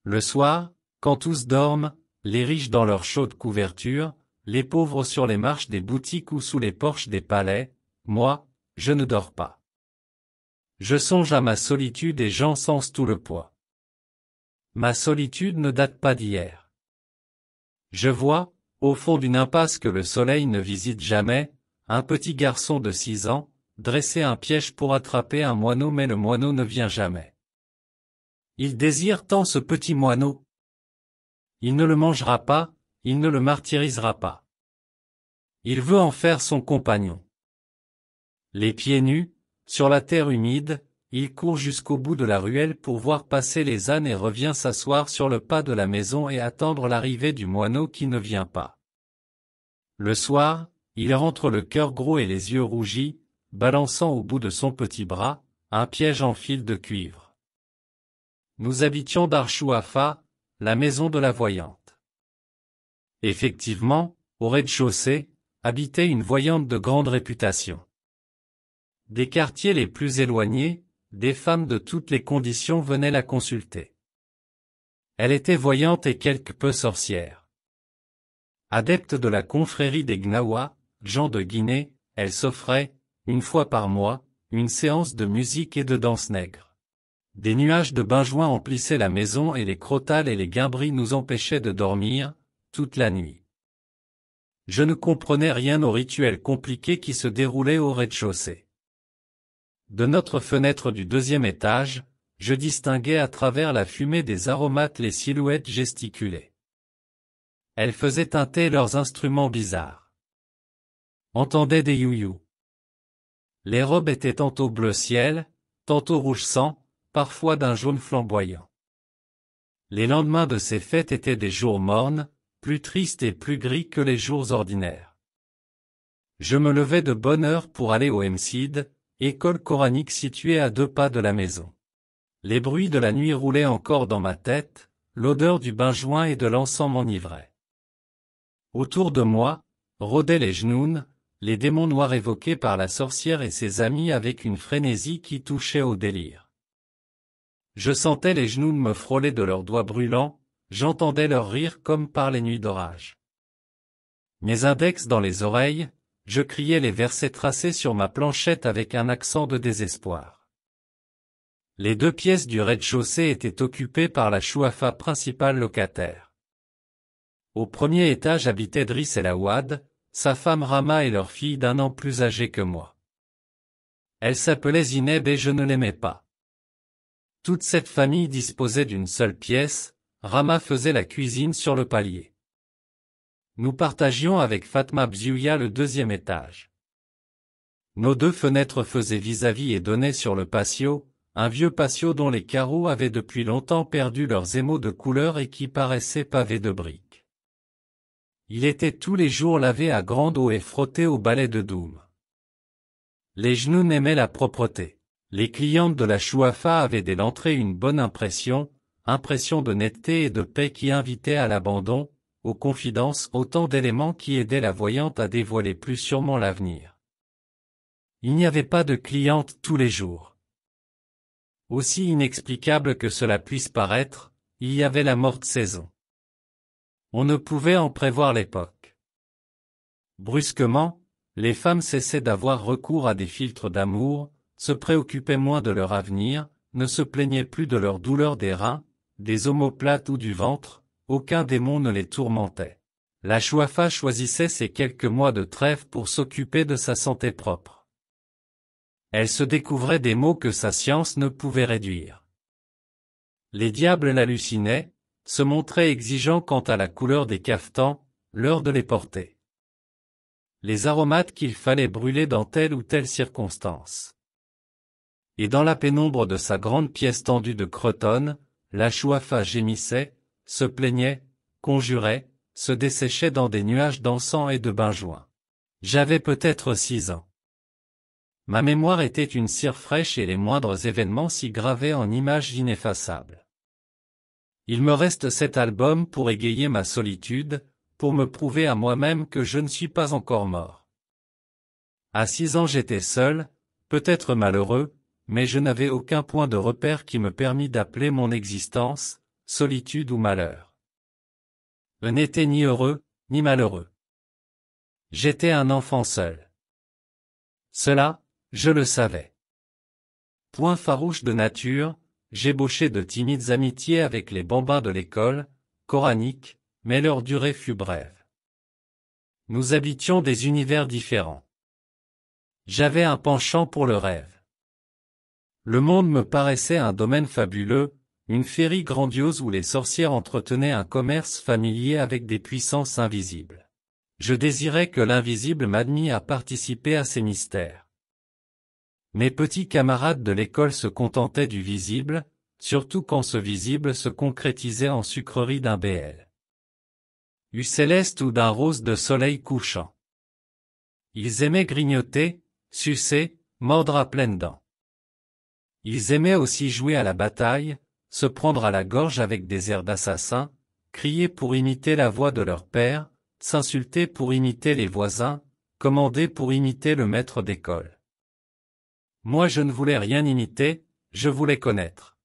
Le soir, quand tous dorment, les riches dans leurs chaudes couvertures, les pauvres sur les marches des boutiques ou sous les porches des palais, moi, je ne dors pas. Je songe à ma solitude et j'encense tout le poids. Ma solitude ne date pas d'hier. Je vois, au fond d'une impasse que le soleil ne visite jamais, un petit garçon de 6 ans, dresser un piège pour attraper un moineau mais le moineau ne vient jamais. Il désire tant ce petit moineau. Il ne le mangera pas, il ne le martyrisera pas. Il veut en faire son compagnon. Les pieds nus, sur la terre humide, il court jusqu'au bout de la ruelle pour voir passer les ânes et revient s'asseoir sur le pas de la maison et attendre l'arrivée du moineau qui ne vient pas. Le soir, il rentre le cœur gros et les yeux rougis, balançant au bout de son petit bras, un piège en fil de cuivre. Nous habitions Darchouafa, la maison de la voyante. Effectivement, au rez-de-chaussée, habitait une voyante de grande réputation. Des quartiers les plus éloignés, des femmes de toutes les conditions venaient la consulter. Elle était voyante et quelque peu sorcière. Adepte de la confrérie des Gnawa, gens de Guinée, elle s'offrait, une fois par mois, une séance de musique et de danse nègre. Des nuages de benjoin emplissaient la maison et les crotales et les guimbris nous empêchaient de dormir, toute la nuit. Je ne comprenais rien aux rituels compliqués qui se déroulaient au rez-de-chaussée. De notre fenêtre du 2e étage, je distinguais à travers la fumée des aromates les silhouettes gesticulées. Elles faisaient tinter leurs instruments bizarres. Entendait des youyous. Les robes étaient tantôt bleu ciel, tantôt rouge sang, parfois d'un jaune flamboyant. Les lendemains de ces fêtes étaient des jours mornes, plus tristes et plus gris que les jours ordinaires. Je me levais de bonne heure pour aller au MCID, école coranique située à 2 pas de la maison. Les bruits de la nuit roulaient encore dans ma tête, l'odeur du benjoin et de l'encens m'enivrait. Autour de moi, rôdaient les Jnouns, les démons noirs évoqués par la sorcière et ses amis avec une frénésie qui touchait au délire. Je sentais les Jnouns me frôler de leurs doigts brûlants, j'entendais leur rire comme par les nuits d'orage. Mes index dans les oreilles, je criais les versets tracés sur ma planchette avec un accent de désespoir. Les 2 pièces du rez-de-chaussée étaient occupées par la chouafa principale locataire. Au 1er étage habitaient Driss El Awad, sa femme Rama et leur fille d'1 an plus âgée que moi. Elle s'appelait Zineb et je ne l'aimais pas. Toute cette famille disposait d'une seule pièce, Rama faisait la cuisine sur le palier. Nous partagions avec Fatma Bziouya le 2e étage. Nos 2 fenêtres faisaient vis-à-vis et donnaient sur le patio, un vieux patio dont les carreaux avaient depuis longtemps perdu leurs émaux de couleur et qui paraissait pavé de briques. Il était tous les jours lavé à grande eau et frotté au balai de Doum. Les Jnouns aimaient la propreté. Les clientes de la chouafa avaient dès l'entrée une bonne impression de netteté et de paix qui invitait à l'abandon, aux confidences, autant d'éléments qui aidaient la voyante à dévoiler plus sûrement l'avenir. Il n'y avait pas de clientes tous les jours. Aussi inexplicable que cela puisse paraître, il y avait la morte saison. On ne pouvait en prévoir l'époque. Brusquement, les femmes cessaient d'avoir recours à des filtres d'amour, se préoccupaient moins de leur avenir, ne se plaignaient plus de leur douleur des reins, des omoplates ou du ventre, aucun démon ne les tourmentait. La chouafa choisissait ces quelques mois de trêve pour s'occuper de sa santé propre. Elle se découvrait des maux que sa science ne pouvait réduire. Les diables l'hallucinaient, se montraient exigeants quant à la couleur des cafetans, l'heure de les porter. Les aromates qu'il fallait brûler dans telle ou telle circonstance. Et dans la pénombre de sa grande pièce tendue de cretonne, la chouafa gémissait, se plaignait, conjurait, se desséchait dans des nuages d'encens et de benjoin. J'avais peut-être 6 ans. Ma mémoire était une cire fraîche et les moindres événements s'y gravaient en images ineffaçables. Il me reste cet album pour égayer ma solitude, pour me prouver à moi-même que je ne suis pas encore mort. À 6 ans j'étais seul, peut-être malheureux, mais je n'avais aucun point de repère qui me permît d'appeler mon existence, solitude ou malheur. Je n'étais ni heureux, ni malheureux. J'étais un enfant seul. Cela, je le savais. Point farouche de nature, j'ébauchai de timides amitiés avec les bambins de l'école coranique, mais leur durée fut brève. Nous habitions des univers différents. J'avais un penchant pour le rêve. Le monde me paraissait un domaine fabuleux, une féerie grandiose où les sorcières entretenaient un commerce familier avec des puissances invisibles. Je désirais que l'invisible m'admît à participer à ces mystères. Mes petits camarades de l'école se contentaient du visible, surtout quand ce visible se concrétisait en sucrerie d'un BL. Du céleste ou d'un rose de soleil couchant. Ils aimaient grignoter, sucer, mordre à pleines dents. Ils aimaient aussi jouer à la bataille, se prendre à la gorge avec des airs d'assassins, crier pour imiter la voix de leur père, s'insulter pour imiter les voisins, commander pour imiter le maître d'école. Moi je ne voulais rien imiter, je voulais connaître.